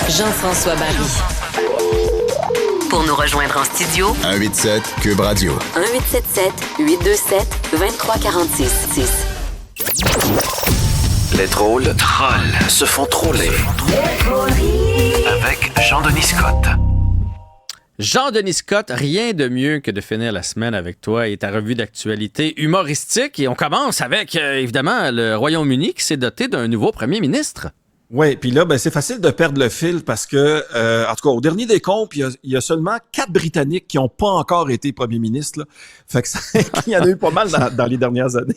Jean-François Barry. Pour nous rejoindre en studio, 187 Cube Radio. 1877-827-2346. Les drôles trolls se font troller. Avec Jean-Denis Scott. Jean-Denis Scott, rien de mieux que de finir la semaine avec toi et ta revue d'actualité humoristique. Et on commence avec, évidemment, le Royaume-Uni qui s'est doté d'un nouveau premier ministre. Oui, puis là, c'est facile de perdre le fil parce que, en tout cas, au dernier décompte, il y a seulement 4 Britanniques qui n'ont pas encore été premiers ministres. Là. Fait que il y en a eu pas mal dans les dernières années.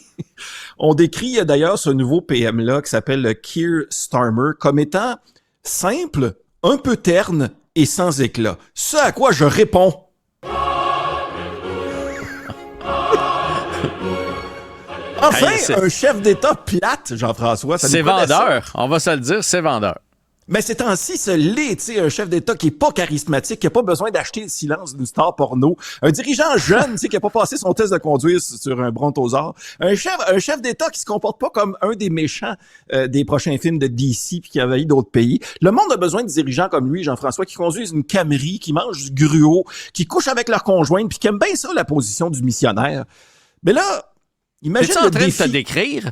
On décrit d'ailleurs ce nouveau PM-là qui s'appelle Keir Starmer comme étant simple, un peu terne et sans éclat. Ce à quoi je réponds. Enfin, un chef d'État plate, Jean-François. C'est vendeur, on va se le dire, c'est vendeur. Mais ces temps-ci, ce l'est, tu sais, un chef d'État qui est pas charismatique, qui a pas besoin d'acheter le silence d'une star porno, un dirigeant jeune, tu sais, qui a pas passé son test de conduire sur un brontosaure, un chef d'État qui se comporte pas comme un des méchants des prochains films de DC puis qui envahit d'autres pays. Le monde a besoin de dirigeants comme lui, Jean-François, qui conduisent une Camry, qui mangent du gruau, qui couchent avec leur conjointe puis qui aiment bien ça, la position du missionnaire. Mais là, imagine T'es-tu en train défi. de te décrire?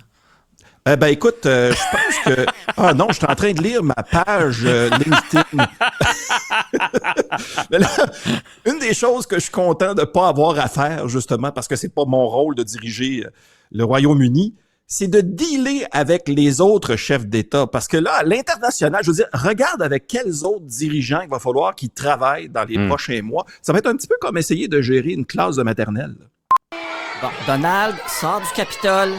Écoute, je pense que... Ah non, je suis en train de lire ma page LinkedIn. Mais là, une des choses que je suis content de ne pas avoir à faire, justement, parce que c'est pas mon rôle de diriger le Royaume-Uni, c'est de dealer avec les autres chefs d'État. Parce que là, à l'international, je veux dire, regarde avec quels autres dirigeants il va falloir qu'ils travaillent dans les prochains mois. Ça va être un petit peu comme essayer de gérer une classe de maternelle. Bon, Donald, sors du Capitole.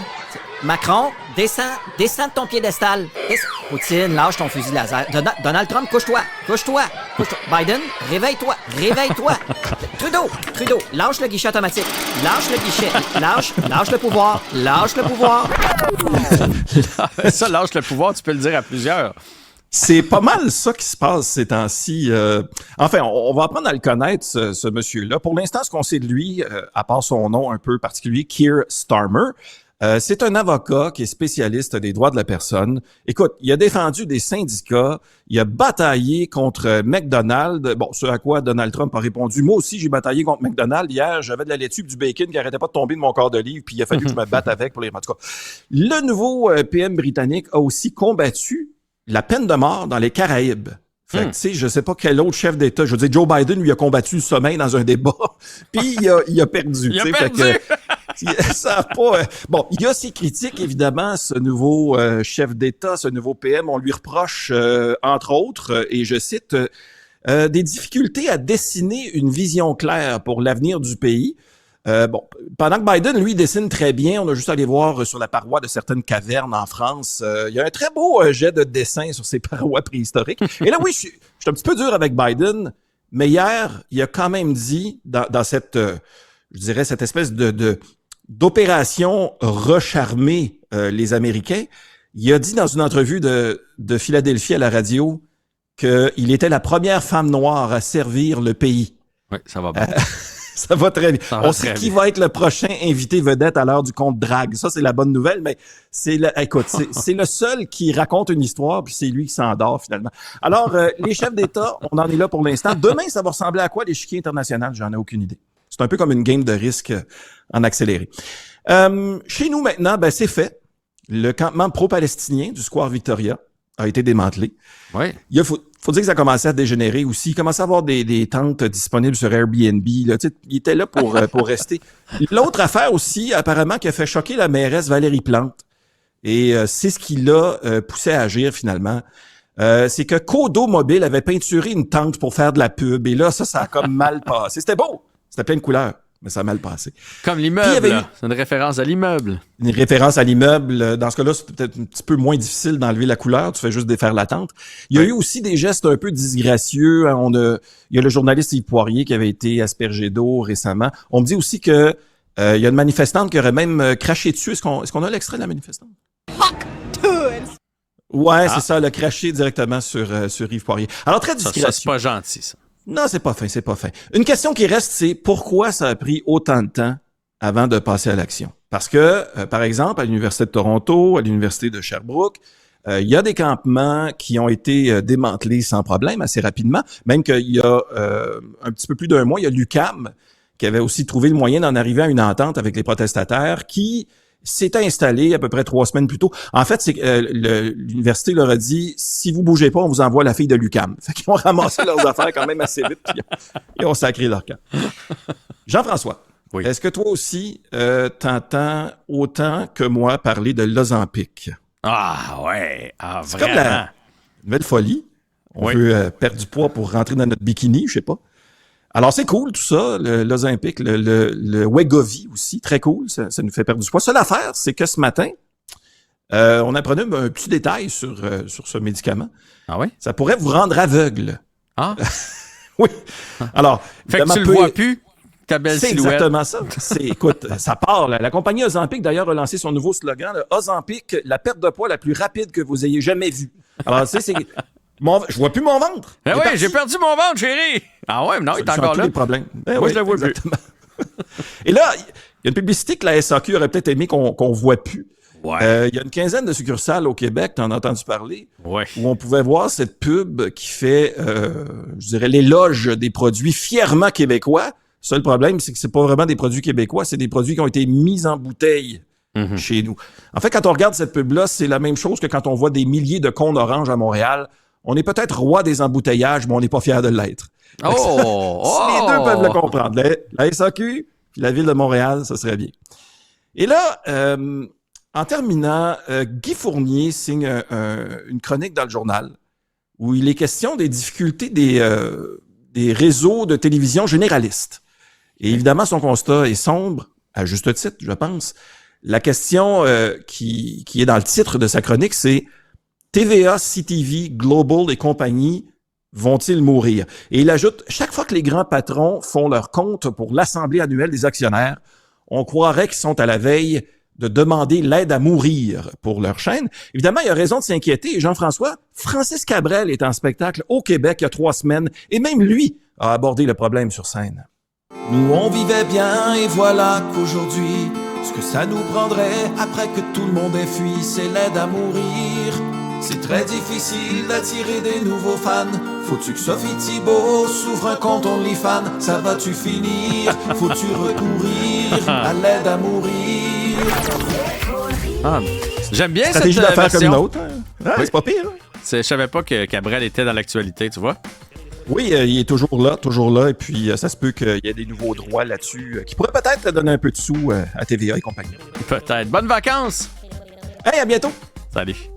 Macron, descends de ton piédestal. Poutine, lâche ton fusil laser. Donald Trump, couche-toi. Biden, réveille-toi. Trudeau, lâche le guichet automatique. Lâche le guichet. Lâche le pouvoir. Ça, lâche le pouvoir, tu peux le dire à plusieurs. C'est pas mal ça qui se passe ces temps-ci. Enfin, on va apprendre à le connaître, ce monsieur-là. Pour l'instant, ce qu'on sait de lui, à part son nom un peu particulier, Keir Starmer, c'est un avocat qui est spécialiste des droits de la personne. Écoute, il a défendu des syndicats, il a bataillé contre McDonald's. Bon, ce à quoi Donald Trump a répondu, moi aussi j'ai bataillé contre McDonald's. Hier, j'avais de la laitue et du bacon qui arrêtait pas de tomber de mon corps d'olive, puis il a fallu que je me batte avec pour les... En tout cas, le nouveau PM britannique a aussi combattu la peine de mort dans les Caraïbes. Fait que, tu sais, je sais pas quel autre chef d'État. Je veux dire, Joe Biden lui a combattu le sommeil dans un débat, puis il a perdu. Il a perdu! Fait que, ça a pas... Bon, il y a ses critiques, évidemment, ce nouveau chef d'État, ce nouveau PM. On lui reproche, entre autres, et je cite, des difficultés à dessiner une vision claire pour l'avenir du pays. Pendant que Biden, lui, dessine très bien, on a juste à aller voir sur la paroi de certaines cavernes en France. Il y a un très beau jet de dessin sur ces parois préhistoriques. Et là, oui, je suis un petit peu dur avec Biden, mais hier, il a quand même dit, dans cette, je dirais, cette espèce d'opération recharmer les Américains, il a dit dans une entrevue de Philadelphie à la radio qu'il était la première femme noire à servir le pays. Oui, ça va bien. Ça va très bien. On sait qui va être le prochain invité vedette à l'heure du compte drague. Ça, c'est la bonne nouvelle, mais c'est le seul qui raconte une histoire, puis c'est lui qui s'endort finalement. Alors, les chefs d'État, on en est là pour l'instant. Demain, ça va ressembler à quoi l'échiquier international? J'en ai aucune idée. C'est un peu comme une game de risque en accéléré. Chez nous maintenant, c'est fait. Le campement pro-palestinien du Square Victoria a été démantelé. Oui. Il faut dire que ça commençait à dégénérer aussi. Il commençait à avoir des tentes disponibles sur Airbnb. Là. Il était là pour rester. L'autre affaire aussi, apparemment, qui a fait choquer la mairesse Valérie Plante, et c'est ce qui l'a poussé à agir finalement, c'est que Codo Mobile avait peinturé une tente pour faire de la pub. Et là, ça a comme mal passé. C'était beau. C'était plein de couleurs. Mais ça a mal passé. Comme l'immeuble, c'est une référence à l'immeuble. Une référence à l'immeuble. Dans ce cas-là, c'est peut-être un petit peu moins difficile d'enlever la couleur. Tu fais juste défaire la tente. Il y a eu aussi des gestes un peu disgracieux. Il y a le journaliste Yves Poirier qui avait été aspergé d'eau récemment. On me dit aussi que il y a une manifestante qui aurait même craché dessus. Est-ce qu'on a l'extrait de la manifestante? Ouais, c'est ça, elle a craché directement sur Yves Poirier. Alors, très disgracieux. Ça, c'est pas gentil, ça. Non, c'est pas fin. Une question qui reste, c'est pourquoi ça a pris autant de temps avant de passer à l'action? Parce que, par exemple, à l'Université de Toronto, à l'Université de Sherbrooke, Il y a des campements qui ont été démantelés sans problème assez rapidement. Même qu'il y a un petit peu plus d'un mois, il y a l'UQAM qui avait aussi trouvé le moyen d'en arriver à une entente avec les protestataires qui s'est installé à peu près 3 semaines plus tôt. En fait, c'est l'université leur a dit, si vous bougez pas, on vous envoie la fille de l'UQAM. Fait qu'ils ont ramassé leurs affaires quand même assez vite, puis ils ont sacré leur camp. Jean-François, oui. Est-ce que toi aussi, t'entends autant que moi parler de l'Ozempic? Ah ouais, ah C'est vraiment. comme la nouvelle folie. On veut perdre du poids pour rentrer dans notre bikini, je sais pas. Alors, c'est cool, tout ça, l'Ozempic, le Wegovy aussi, très cool, ça nous fait perdre du poids. Seule affaire, c'est que ce matin, on apprenait un petit détail sur ce médicament. Ah oui? Ça pourrait vous rendre aveugle. Ah? Oui. Alors, Fait que tu le vois plus, ta belle c'est silhouette. exactement ça. Écoute, ça part. La compagnie Ozempic, d'ailleurs, a lancé son nouveau slogan, le Ozempic, la perte de poids la plus rapide que vous ayez jamais vue. Alors, tu sais, c'est... je vois plus mon ventre. Eh oui, j'ai perdu mon ventre, chérie! Ah ouais, mais non, il est encore là. Les problèmes. Moi, je le vois plus. Et là, il y a une publicité que la SAQ aurait peut-être aimé qu'on voit plus. Ouais. Il y a une quinzaine de succursales au Québec, t'en as entendu parler, Ouais. où on pouvait voir cette pub qui fait, je dirais, l'éloge des produits fièrement québécois. Seul problème, c'est que c'est pas vraiment des produits québécois, c'est des produits qui ont été mis en bouteille chez nous. En fait, quand on regarde cette pub-là, c'est la même chose que quand on voit des milliers de cônes oranges à Montréal. On est peut-être roi des embouteillages, mais on n'est pas fiers de l'être. Les deux peuvent le comprendre. La SAQ puis la Ville de Montréal, ça serait bien. Et là, en terminant, Guy Fournier signe une chronique dans le journal où il est question des difficultés des réseaux de télévision généralistes. Et évidemment, son constat est sombre, à juste titre, je pense. La question qui est dans le titre de sa chronique, c'est TVA, CTV, Global et compagnie vont-ils mourir? Et il ajoute, chaque fois que les grands patrons font leur compte pour l'Assemblée annuelle des actionnaires, on croirait qu'ils sont à la veille de demander l'aide à mourir pour leur chaîne. Évidemment, il y a raison de s'inquiéter. Et Jean-François, Francis Cabrel est en spectacle au Québec il y a 3 semaines et même lui a abordé le problème sur scène. Nous on vivait bien et voilà qu'aujourd'hui, ce que ça nous prendrait après que tout le monde ait fui, c'est l'aide à mourir. C'est très difficile d'attirer des nouveaux fans. Faut-tu que Sophie Thibault s'ouvre un compte OnlyFans? Ça va-tu finir? Faut-tu recourir à l'aide à mourir? Ah, j'aime bien Stratégie cette d'affaires comme une version. autre. Hein? C'est pas pire. Hein? Je savais pas que Cabrel était dans l'actualité, tu vois. Oui, il est toujours là. Et puis, ça se peut qu'il y ait des nouveaux droits là-dessus qui pourraient peut-être donner un peu de sous à TVA et compagnie. Peut-être. Bonnes vacances! Hey, à bientôt! Salut.